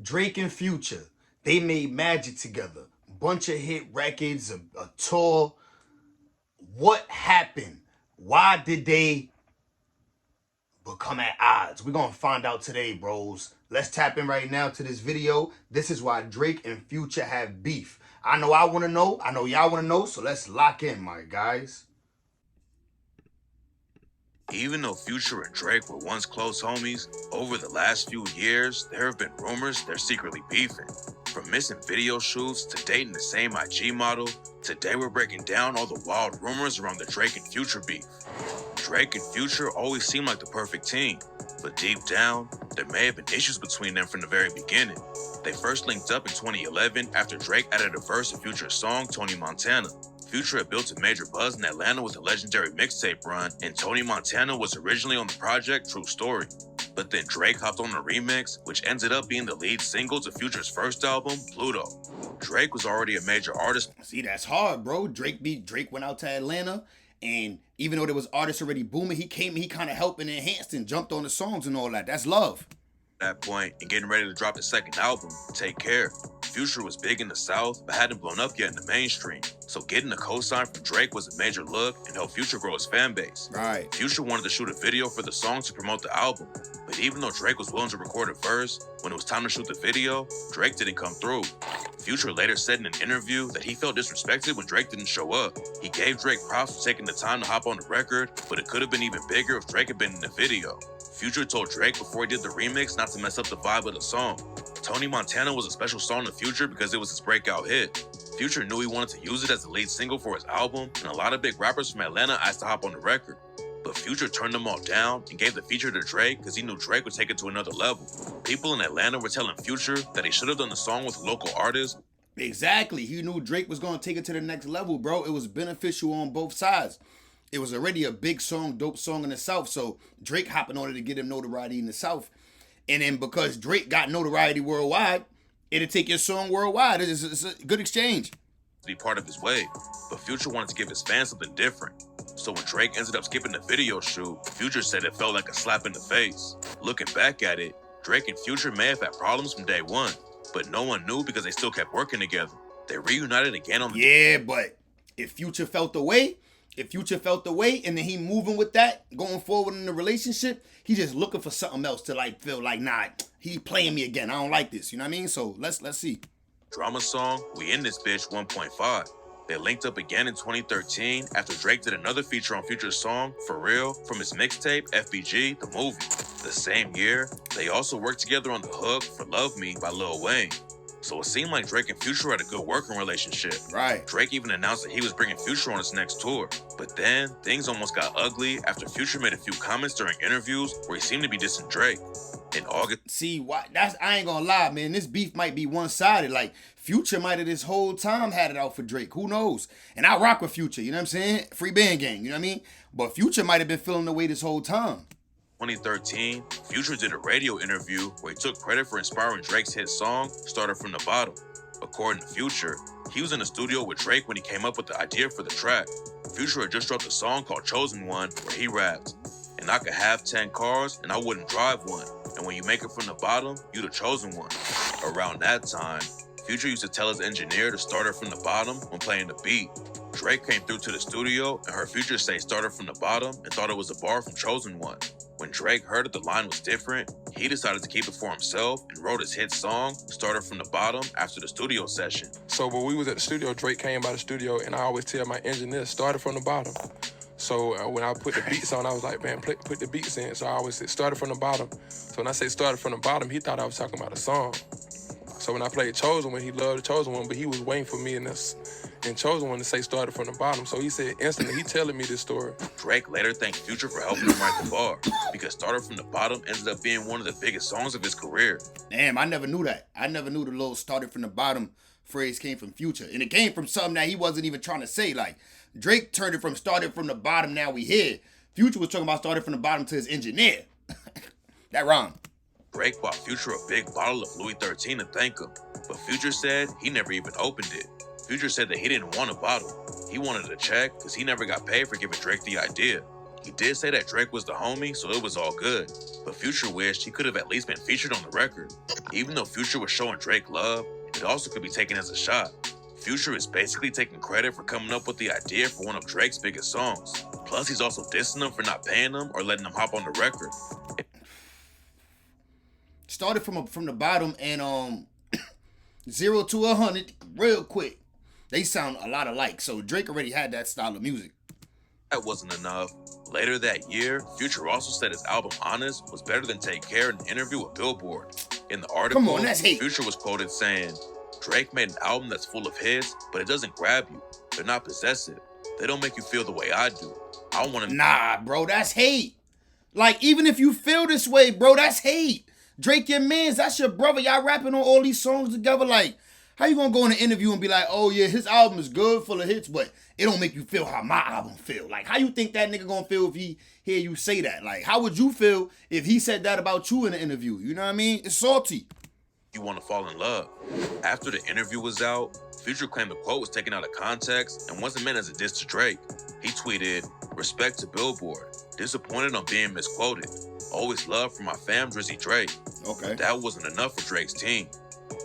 Drake and Future, they made magic together. Bunch of hit records, a tour. What happened? Why did they become at odds? We're gonna find out today, bros. Let's tap in right now to this video. This is why Drake and Future have beef. I know I wanna know, I know y'all wanna know, so let's lock in, my guys. Even though Future and Drake were once close homies, over the last few years, there have been rumors they're secretly beefing. From missing video shoots to dating the same IG model, today we're breaking down all the wild rumors around the Drake and Future beef. Drake and Future always seemed like the perfect team, but deep down, there may have been issues between them from the very beginning. They first linked up in 2011 after Drake added a verse in Future's song Tony Montana. Future had built a major buzz in Atlanta with a legendary mixtape run, and Tony Montana was originally on the project True Story. But then Drake hopped on a remix, which ended up being the lead single to Future's first album, Pluto. Drake was already a major artist. See, that's hard, bro. Drake went out to Atlanta, and even though there was artists already booming, he kind of helped and enhanced and jumped on the songs and all that. That's love. At that point, and getting ready to drop his second album, Take Care. Future was big in the South, but hadn't blown up yet in the mainstream. So getting a co-sign from Drake was a major look and helped Future grow his fan base. Right. Future wanted to shoot a video for the song to promote the album, but even though Drake was willing to record a verse, when it was time to shoot the video, Drake didn't come through. Future later said in an interview that he felt disrespected when Drake didn't show up. He gave Drake props for taking the time to hop on the record, but it could have been even bigger if Drake had been in the video. Future told Drake before he did the remix not to mess up the vibe of the song. Tony Montana was a special song to Future because it was his breakout hit. Future knew he wanted to use it as the lead single for his album, and a lot of big rappers from Atlanta asked to hop on the record. But Future turned them all down and gave the feature to Drake because he knew Drake would take it to another level. People in Atlanta were telling Future that he should have done the song with a local artist. Exactly. He knew Drake was going to take it to the next level, bro. It was beneficial on both sides. It was already a big song, dope song in the South, so Drake hopping on it to get him notoriety in the South. And then because Drake got notoriety worldwide, it'll take your song worldwide. It's a good exchange. To be part of his wave, but Future wanted to give his fans something different. So when Drake ended up skipping the video shoot, Future said it felt like a slap in the face. Looking back at it, Drake and Future may have had problems from day one, but no one knew because they still kept working together. They reunited again on the... Yeah, but if Future felt the way, and then he moving with that, going forward in the relationship, he just looking for something else to like feel like, nah, he playing me again. I don't like this. You know what I mean? So let's see. Drama song, We In This Bitch 1.5. They linked up again in 2013 after Drake did another feature on Future's song, For Real, from his mixtape, FBG, the movie. The same year, they also worked together on the hook for Love Me by Lil Wayne. So it seemed like Drake and Future had a good working relationship. Right. Drake even announced that he was bringing Future on his next tour. But then, things almost got ugly after Future made a few comments during interviews where he seemed to be dissing Drake. In August... See, I ain't gonna lie, man. This beef might be one-sided. Like, Future might have this whole time had it out for Drake. Who knows? And I rock with Future, you know what I'm saying? Free band gang, you know what I mean? But Future might have been feeling the way this whole time. 2013, Future did a radio interview where he took credit for inspiring Drake's hit song, Started From The Bottom. According to Future, he was in the studio with Drake when he came up with the idea for the track. Future had just dropped a song called Chosen One where he rapped, "And I could have 10 cars and I wouldn't drive one. And when you make it from the bottom, you the chosen one." Around that time, Future used to tell his engineer to start it from the bottom when playing the beat. Drake came through to the studio and heard Future say "started from the bottom" and thought it was a bar from Chosen One. When Drake heard that the line was different, he decided to keep it for himself and wrote his hit song, Started From the Bottom, after the studio session. So when we was at the studio, Drake came by the studio, and I always tell my engineer, started from the bottom. So when I put the beats on, I was like, man, put the beats in. So I always said, started from the bottom. So when I say started from the bottom, he thought I was talking about a song. So when I played Chosen One, he loved the Chosen One, but he was waiting for me in Chosen One to say started from the bottom. So he said instantly, he telling me this story. Drake later thanked Future for helping him write the bar, because Started From the Bottom ended up being one of the biggest songs of his career. Damn, I never knew that. I never knew the little "started from the bottom" phrase came from Future. And it came from something that he wasn't even trying to say. Like, Drake turned it from "started from the bottom, now we here." Future was talking about "started from the bottom" to his engineer. That rhymed. Drake bought Future a big bottle of Louis XIII to thank him, but Future said he never even opened it. Future said that he didn't want a bottle. He wanted a check because he never got paid for giving Drake the idea. He did say that Drake was the homie, so it was all good. But Future wished he could have at least been featured on the record. Even though Future was showing Drake love, it also could be taken as a shot. Future is basically taking credit for coming up with the idea for one of Drake's biggest songs. Plus, he's also dissing him for not paying him or letting him hop on the record. Started from the bottom and 0 to 100 real quick. They sound a lot alike, so Drake already had that style of music. That wasn't enough. Later that year, Future also said his album Honest was better than Take Care in an interview with Billboard. In the article, Come on, that's hate. Future was quoted saying, Drake made an album that's full of hits, but it doesn't grab you. They're not possessive. They don't make you feel the way I do. I want to... Nah, bro, that's hate. Like, even if you feel this way, bro, that's hate. Drake, your mans, that's your brother. Y'all rapping on all these songs together. Like, how you gonna go in an interview and be like, oh yeah, his album is good, full of hits, but it don't make you feel how my album feel? Like, how you think that nigga gonna feel if he hear you say that? Like, how would you feel if he said that about you in an interview? You know what I mean? It's salty. You want to fall in love. After the interview was out, Future claimed the quote was taken out of context and wasn't meant as a diss to Drake. He tweeted, respect to Billboard. Disappointed on being misquoted. Always love from my fam, Drizzy Drake. Okay. But that wasn't enough for Drake's team.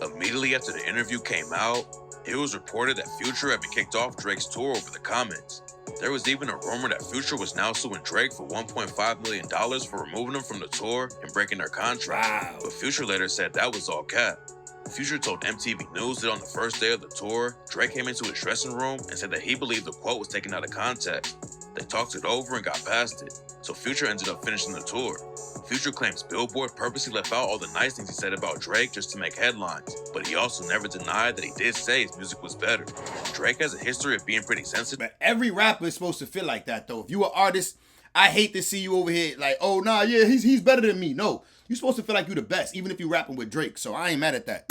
Immediately after the interview came out, it was reported that Future had been kicked off Drake's tour over the comments. There was even a rumor that Future was now suing Drake for $1.5 million for removing him from the tour and breaking their contract. Wow. But Future later said that was all cap. Future told MTV News that on the first day of the tour, Drake came into his dressing room and said that he believed the quote was taken out of context. They talked it over and got past it, so Future ended up finishing the tour. Future claims Billboard purposely left out all the nice things he said about Drake just to make headlines, but he also never denied that he did say his music was better. Drake has a history of being pretty sensitive. But every rapper is supposed to feel like that, though. If you an artist, I hate to see you over here like, oh, nah, yeah, he's better than me. No, you're supposed to feel like you the best, even if you rapping with Drake, so I ain't mad at that.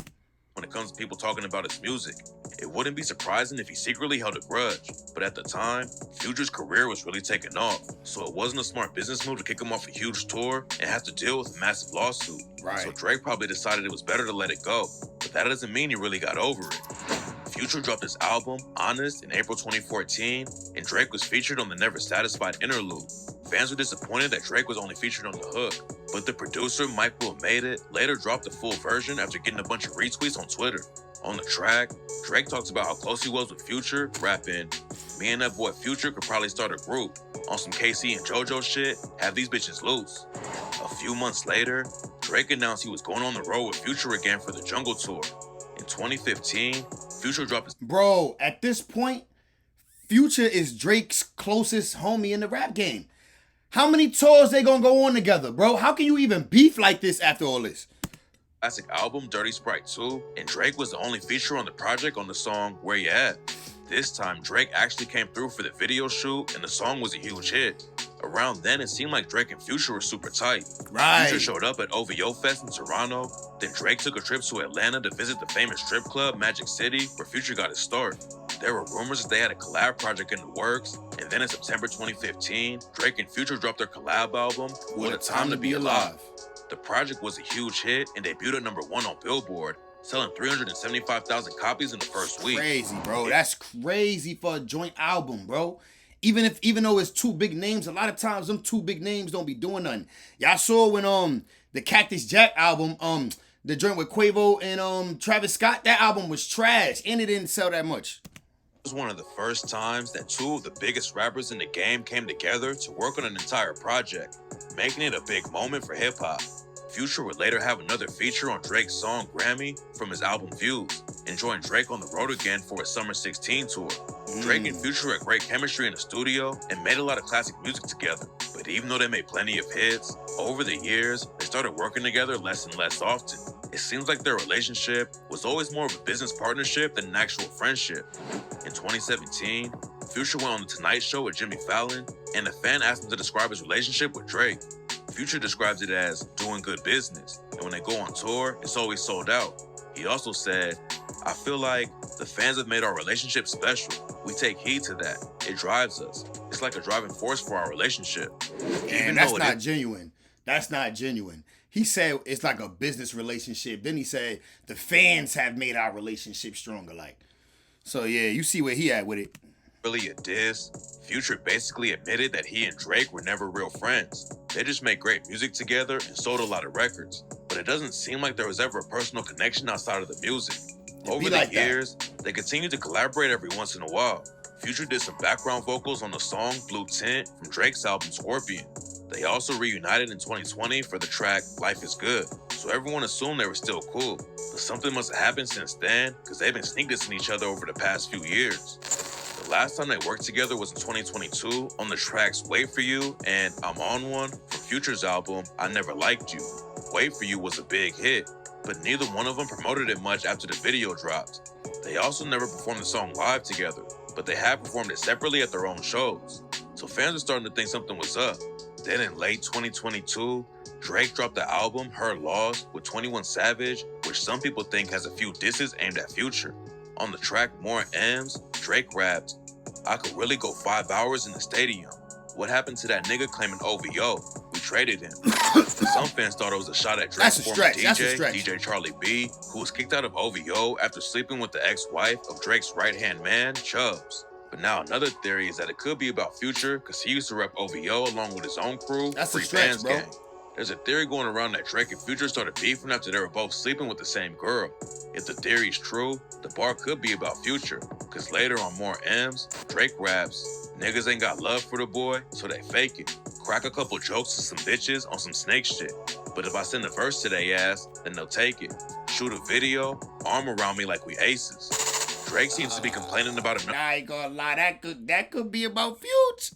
When it comes to people talking about his music, it wouldn't be surprising if he secretly held a grudge, but at the time, Future's career was really taking off, so it wasn't a smart business move to kick him off a huge tour and have to deal with a massive lawsuit. Right. So Drake probably decided it was better to let it go, but that doesn't mean he really got over it. Future dropped his album, Honest, in April 2014, and Drake was featured on the Never Satisfied interlude. Fans were disappointed that Drake was only featured on the hook, but the producer, Mike Will Made It, later dropped the full version after getting a bunch of retweets on Twitter. On the track, Drake talks about how close he was with Future, rapping, me and that boy Future could probably start a group. On some KC and JoJo shit, have these bitches loose. A few months later, Drake announced he was going on the road with Future again for the Jungle Tour. In 2015, Future dropped his... Bro, at this point, Future is Drake's closest homie in the rap game. How many tours they gonna go on together, bro? How can you even beef like this after all this? classic album, Dirty Sprite 2, and Drake was the only feature on the project on the song Where You At. This time, Drake actually came through for the video shoot, and the song was a huge hit. Around then, it seemed like Drake and Future were super tight. Right. Future showed up at OVO Fest in Toronto. Then Drake took a trip to Atlanta to visit the famous strip club, Magic City, where Future got his start. There were rumors that they had a collab project in the works, and then in September 2015, Drake and Future dropped their collab album, What a Time to Be Alive. The project was a huge hit and debuted at #1 on Billboard, selling 375,000 copies in the first week. Crazy, bro. That's crazy for a joint album, bro. Even though it's two big names, a lot of times them two big names don't be doing nothing. Y'all saw when the Cactus Jack album, the joint with Quavo and Travis Scott, that album was trash and it didn't sell that much. It was one of the first times that two of the biggest rappers in the game came together to work on an entire project, making it a big moment for hip-hop. Future would later have another feature on Drake's song Grammy from his album Views, and join Drake on the road again for his Summer 16 tour. Drake and Future had great chemistry in the studio and made a lot of classic music together. But even though they made plenty of hits, over the years, they started working together less and less often. It seems like their relationship was always more of a business partnership than an actual friendship. In 2017, Future went on The Tonight Show with Jimmy Fallon, and a fan asked him to describe his relationship with Drake. Future describes it as doing good business, and when they go on tour, it's always sold out. He also said, I feel like the fans have made our relationship special. We take heed to that. It drives us. It's like a driving force for our relationship. And that's not genuine. That's not genuine. He said it's like a business relationship. Then he said the fans have made our relationship stronger. So yeah, you see where he at with it. really a diss. Future basically admitted that he and Drake were never real friends. They just made great music together and sold a lot of records. But it doesn't seem like there was ever a personal connection outside of the music. Over the years, they continued to collaborate every once in a while. Future did some background vocals on the song Blue Tint from Drake's album Scorpion. They also reunited in 2020 for the track Life is Good, so everyone assumed they were still cool. But something must have happened since then, because they've been sneak dissing each other over the past few years. The last time they worked together was in 2022 on the tracks Wait For You and I'm On One from Future's album I Never Liked You. Wait For You was a big hit, but neither one of them promoted it much after the video dropped. They also never performed the song live together, but they have performed it separately at their own shows. So fans are starting to think something was up. Then in late 2022, Drake dropped the album Her Laws with 21 Savage, which some people think has a few disses aimed at Future. On the track More M's, Drake rapped, I could really go 5 hours in the stadium. What happened to that nigga claiming OVO? We traded him. Some fans thought it was a shot at Drake's former DJ Charlie B, who was kicked out of OVO after sleeping with the ex-wife of Drake's right-hand man, Chubbs. But now another theory is that it could be about Future because he used to rep OVO along with his own crew, Free Fans Gang. There's a theory going around that Drake and Future started beefing after they were both sleeping with the same girl. If the theory is true, the bar could be about Future, because later on More M's, Drake raps, niggas ain't got love for the boy, so they fake it. Crack a couple jokes to some bitches on some snake shit. But if I send a verse to they ass, then they'll take it. Shoot a video, arm around me like we aces. Drake seems to be complaining about another I ain't gonna lie, that could be about Future.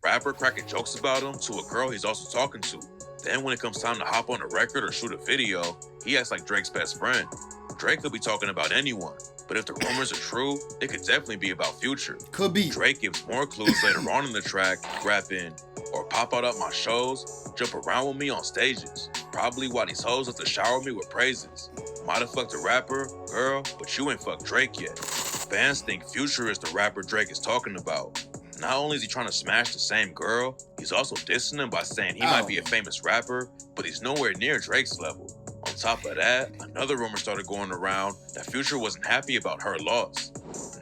Rapper cracking jokes about him to a girl he's also talking to. Then when it comes time to hop on a record or shoot a video, he acts like Drake's best friend. Drake could be talking about anyone, but if the rumors are true, it could definitely be about Future. Could be. Drake gives more clues later on in the track, rapping, or pop out at my shows, jump around with me on stages. Probably while these hoes have to shower me with praises. Might have fucked a rapper, girl, but you ain't fucked Drake yet. Fans think Future is the rapper Drake is talking about. Not only is he trying to smash the same girl, he's also dissing him by saying he might be a famous rapper, but he's nowhere near Drake's level. On top of that, another rumor started going around that Future wasn't happy about Her Loss.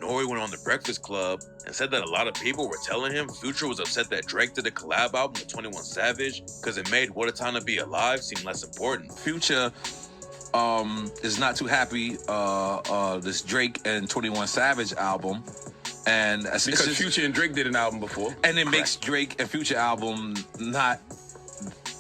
Nori went on The Breakfast Club and said that a lot of people were telling him Future was upset that Drake did a collab album with 21 Savage because it made What a Time to Be Alive seem less important. Future is not too happy this Drake and 21 Savage album. And because Future and Drake did an album before. And it makes Drake and Future album not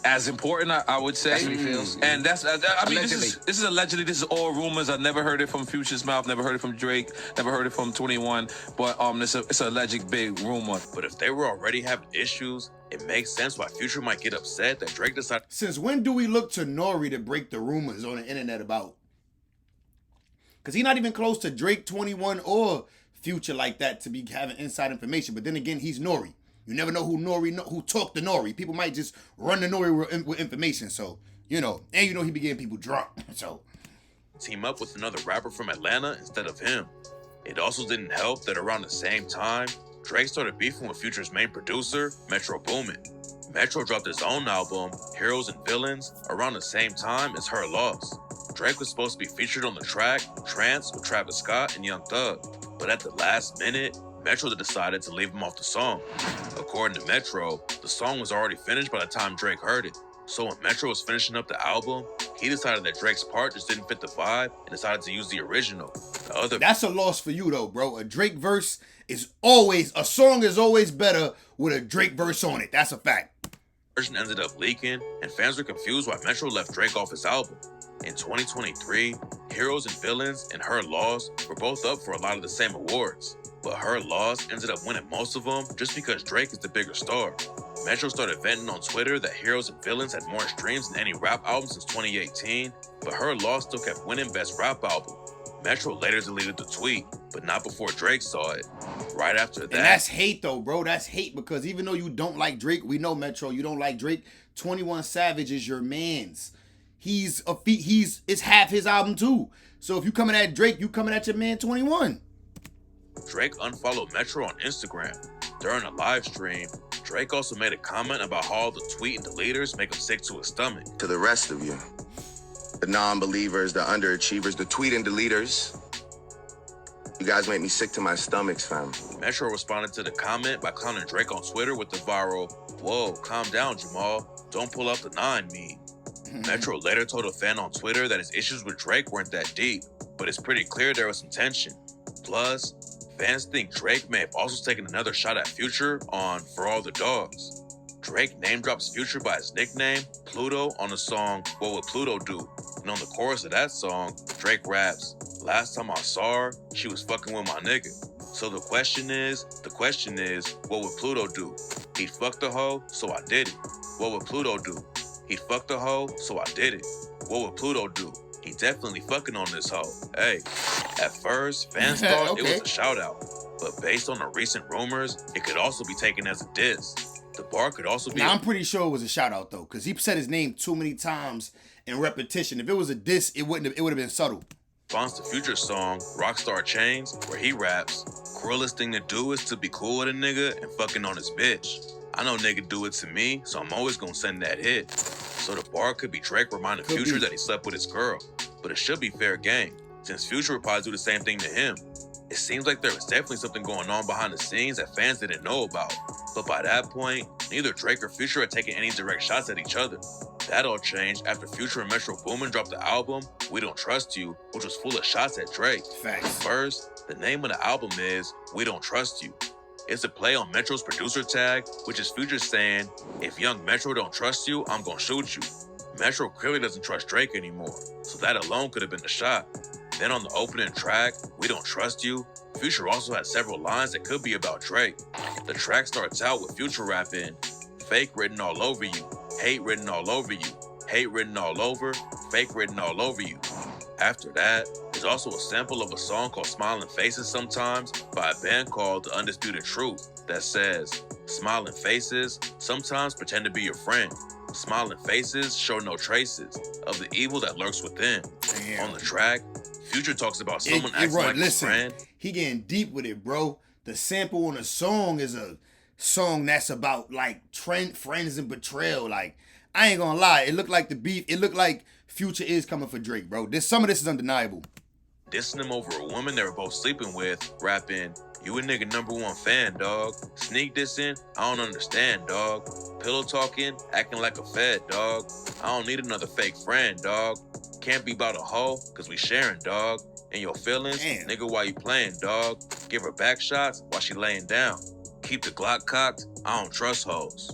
as important, I would say. That's what he feels. And that's, I mean, Allegedly. this is allegedly, this is all rumors. I've never heard it from Future's mouth, never heard it from Drake, never heard it from 21. But it's a alleged big rumor. But if they were already having issues, it makes sense why Future might get upset that Drake decided. Since when do we look to Nori to break the rumors on the internet about? Because he's not even close to Drake, 21, or Future like that to be having inside information. But then again, he's Nori. You never know who talked to Nori. People might just run to Nori with information. So, you know, and you know he be getting people drunk. So, team up with another rapper from Atlanta instead of him. It also didn't help that around the same time, Drake started beefing with Future's main producer, Metro Boomin. Metro dropped his own album, Heroes and Villains, around the same time as Her Loss. Drake was supposed to be featured on the track Trance with Travis Scott and Young Thug, but at the last minute, Metro decided to leave him off the song. According to Metro, the song was already finished by the time Drake heard it. So when Metro was finishing up the album, he decided that Drake's part just didn't fit the vibe and decided to use the original. That's a loss for you though, bro. A Drake verse a song is always better with a Drake verse on it. That's a fact. Version ended up leaking, and fans were confused why Metro left Drake off his album. In 2023, Heroes and Villains and Her Loss were both up for a lot of the same awards, but Her Loss ended up winning most of them just because Drake is the bigger star. Metro started venting on Twitter that Heroes and Villains had more streams than any rap album since 2018, but Her Loss still kept winning Best Rap Album. Metro later deleted the tweet, but not before Drake saw it. Right after that... And that's hate though, bro. That's hate because even though you don't like Drake, we know Metro, you don't like Drake, 21 Savage is your mans. It's half his album too. So if you coming at Drake, you coming at your man 21. Drake unfollowed Metro on Instagram. During a live stream, Drake also made a comment about how all the tweet and deleters make him sick to his stomach. To the rest of you, the non-believers, the underachievers, the tweet and deleters, You guys make me sick to my stomachs, fam. Metro responded to the comment by clowning Drake on Twitter with the viral, "Whoa, calm down, Jamal. Don't pull out the 9 meme." Metro later told a fan on Twitter that his issues with Drake weren't that deep, but it's pretty clear there was some tension. Plus, fans think Drake may have also taken another shot at Future on For All the Dogs. Drake name drops Future by his nickname, Pluto, on the song What Would Pluto Do? And on the chorus of that song, Drake raps, "Last time I saw her, she was fucking with my nigga." So the question is, what would Pluto do? He'd fuck the hoe, so I did it. What would Pluto do? He'd fuck the hoe, so I did it. What would Pluto do? He definitely fucking on this hoe. Hey, at first, fans thought it was a shout out, but based on the recent rumors, it could also be taken as a diss. The bar could also be. Now, I'm pretty sure it was a shout out though, because he said his name too many times in repetition. If it was a diss, it would have been subtle. Response to Future's song Rockstar Chains, where he raps, "Cruelest thing to do is to be cool with a nigga and fucking on his bitch. I know nigga do it to me, so I'm always gonna send that hit." So the bar could be Drake reminding Future that he slept with his girl, but it should be fair game, since Future would probably do the same thing to him. It seems like there was definitely something going on behind the scenes that fans didn't know about, but by that point, neither Drake or Future had taken any direct shots at each other. That all changed after Future and Metro Boomin dropped the album We Don't Trust You, which was full of shots at Drake. Facts. First, the name of the album is We Don't Trust You. It's a play on Metro's producer tag, which is Future saying, "If young Metro don't trust you, I'm gonna shoot you." Metro clearly doesn't trust Drake anymore, so that alone could have been the shot. Then on the opening track, We Don't Trust You, Future also had several lines that could be about Drake. The track starts out with Future rapping, "Fake written all over you, hate written all over you, hate written all over, fake written all over you." After that, there's also a sample of a song called Smiling Faces Sometimes by a band called The Undisputed Truth that says, "Smiling faces sometimes pretend to be your friend. Smiling faces show no traces of the evil that lurks within." Damn. On the track, Future talks about someone acting like his friend. He getting deep with it, bro. The sample on the song is a song that's about like friends and betrayal. Like, I ain't gonna lie, it looked like the beef. It looked like Future is coming for Drake, bro. Some of this is undeniable. Dissing him over a woman they were both sleeping with, rapping, "You a nigga #1 fan, dog. Sneak dissing, I don't understand, dog. Pillow talking, acting like a fed, dog. I don't need another fake friend, dog. Can't be about a hoe, cause we sharing, dog. And your feelings, Damn. nigga, why you playing, dog? Give her back shots while she laying down. Keep the Glock cocked, I don't trust hoes."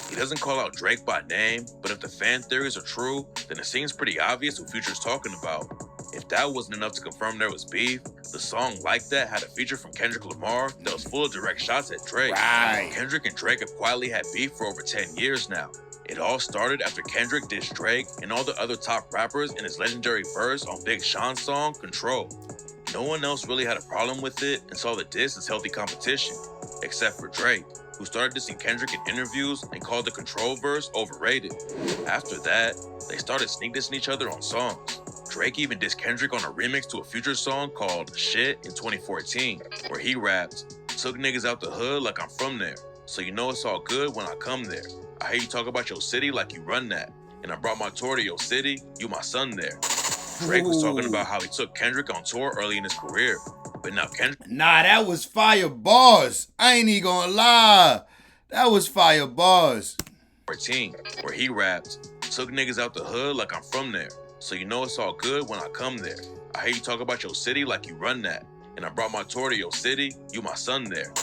He doesn't call out Drake by name, but if the fan theories are true, then it seems pretty obvious who Future's talking about. If that wasn't enough to confirm there was beef, the song Like That had a feature from Kendrick Lamar that was full of direct shots at Drake. Right. Kendrick and Drake have quietly had beef for over 10 years now. It all started after Kendrick dissed Drake and all the other top rappers in his legendary verse on Big Sean's song, Control. No one else really had a problem with it and saw the diss as healthy competition, except for Drake, who started dissing Kendrick in interviews and called the Control verse overrated. After that, they started sneak dissing each other on songs. Drake even dissed Kendrick on a remix to a Future song called Shit in 2014, where he rapped, "Took niggas out the hood like I'm from there, so you know it's all good when I come there. I hear you talk about your city like you run that, and I brought my tour to your city, you my son there." Drake was talking about how he took Kendrick on tour early in his career, but now Kendrick... Nah, that was fire bars. I ain't even gonna lie. That was fire bars. 14, where he rapped, "Took niggas out the hood like I'm from there, so you know it's all good when I come there. I hear you talk about your city like you run that, and I brought my tour to your city, you my son there."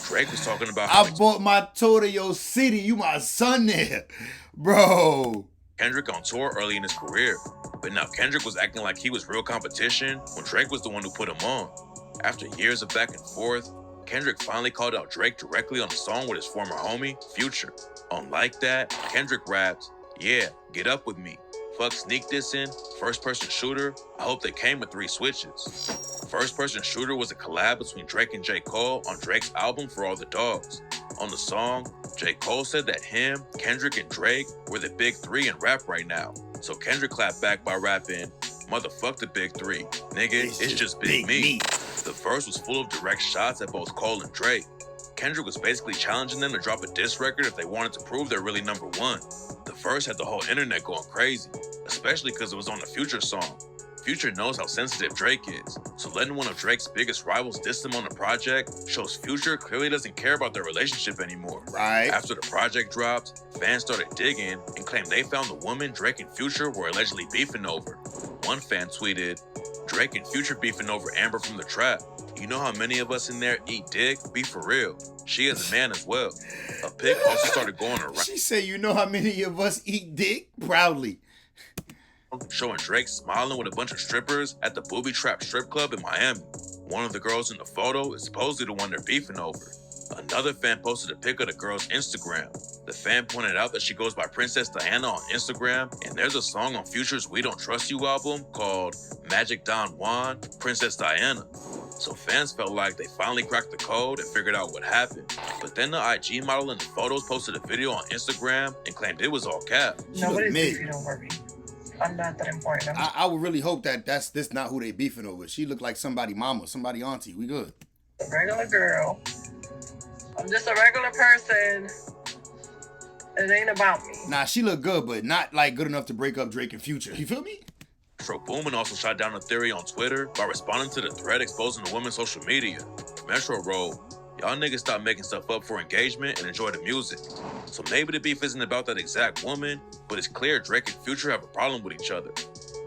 Drake was talking about how I bought my tour to your city, you my son there. Bro. Kendrick on tour early in his career, but now Kendrick was acting like he was real competition when Drake was the one who put him on. After years of back and forth, Kendrick finally called out Drake directly on a song with his former homie, Future. On Like That, Kendrick rapped, "Yeah, get up with me. Fuck sneak dissing, first person shooter, I hope they came with 3 switches." First person shooter was a collab between Drake and J. Cole on Drake's album For All the Dogs. On the song, J. Cole said that him, Kendrick, and Drake were the big 3 in rap right now. So Kendrick clapped back by rapping, "Motherfuck the big 3, nigga, it's just big me." The verse was full of direct shots at both Cole and Drake. Kendrick was basically challenging them to drop a diss record if they wanted to prove they're really #1. The verse had the whole internet going crazy, especially because it was on the Future song. Future knows how sensitive Drake is, so letting one of Drake's biggest rivals diss him on the project shows Future clearly doesn't care about their relationship anymore. Right. After the project dropped, fans started digging and claimed they found the woman Drake and Future were allegedly beefing over. One fan tweeted, "Drake and Future beefing over Amber from the Trap. You know how many of us in there eat dick? Be for real. She is a man as well." A pic also started going around. She said, "You know how many of us eat dick?" Proudly. Showing Drake smiling with a bunch of strippers at the Booby Trap strip club in Miami. One of the girls in the photo is supposedly the one they're beefing over. Another fan posted a pic of the girl's Instagram. The fan pointed out that she goes by Princess Diana on Instagram, and there's a song on Future's We Don't Trust You album called Magic Don Juan, Princess Diana. So fans felt like they finally cracked the code and figured out what happened. But then the IG model in the photos posted a video on Instagram and claimed it was all cap. Nobody's beefing over me. I'm not that important. I would really hope that that's not who they beefing over. She looked like somebody mama, somebody auntie. We good. A regular girl. I'm just a regular person. It ain't about me. Nah, she look good, but not like good enough to break up Drake and Future. You feel me? Metro Boomin also shot down a theory on Twitter by responding to the thread exposing the woman's social media. Metro wrote, "Y'all niggas stop making stuff up for engagement and enjoy the music. So maybe the beef isn't about that exact woman, but it's clear Drake and Future have a problem with each other.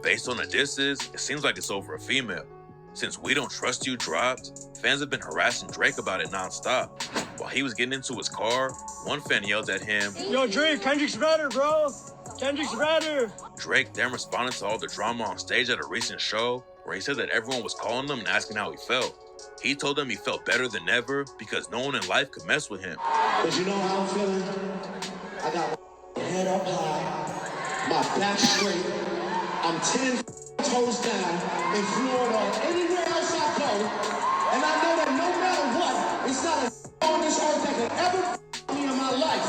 Based on the disses, it seems like it's over a female. Since We Don't Trust You dropped, fans have been harassing Drake about it nonstop. While he was getting into his car, one fan yelled at him, "Yo, Drake, Kendrick's better, bro. Kendrick's better." Drake then responded to all the drama on stage at a recent show, where he said that everyone was calling him and asking how he felt. He told them he felt better than ever because no one in life could mess with him. "Cause you know how I'm feeling? I got my head up high, my back straight, I'm 10 toes down in Florida or anywhere else I go, and I know that no matter what, it's not a on this earth that can ever me in my life.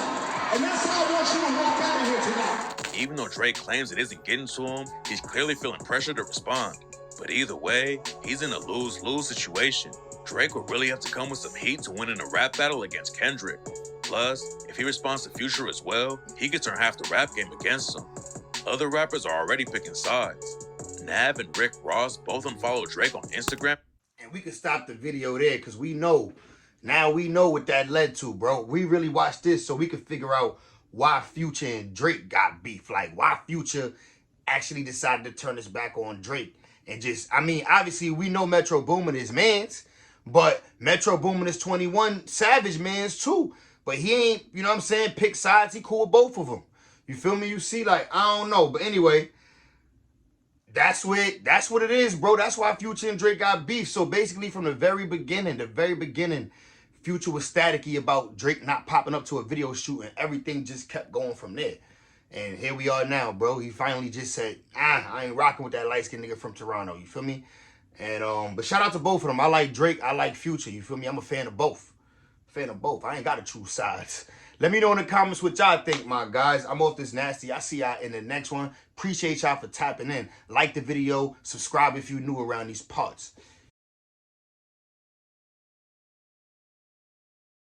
And that's how I want you to walk out of here tonight." Even though Drake claims it isn't getting to him, he's clearly feeling pressure to respond. But either way, he's in a lose-lose situation. Drake would really have to come with some heat to win in a rap battle against Kendrick. Plus, if he responds to Future as well, he could turn half the rap game against him. Other rappers are already picking sides. Nav and Rick Ross both unfollowed Drake on Instagram. And we can stop the video there because we know. Now we know what that led to, bro. We really watched this so we can figure out why Future and Drake got beef. Like, why Future actually decided to turn his back on Drake. And just, I mean, obviously, we know Metro Boomin is mans, but Metro Boomin is 21 Savage mans too. But he ain't, you know what I'm saying, pick sides. He cool with both of them. You feel me? You see, like, I don't know. But anyway, that's what it is, bro. That's why Future and Drake got beef. So basically, from the very beginning, Future was staticky about Drake not popping up to a video shoot, and everything just kept going from there. And here we are now, bro. He finally just said, I ain't rocking with that light-skinned nigga from Toronto. You feel me? And but shout out to both of them. I like Drake. I like Future. You feel me? I'm a fan of both. I ain't got to choose sides. Let me know in the comments what y'all think, my guys. I'm off this nasty. I'll see y'all in the next one. Appreciate y'all for tapping in. Like the video. Subscribe if you're new around these parts.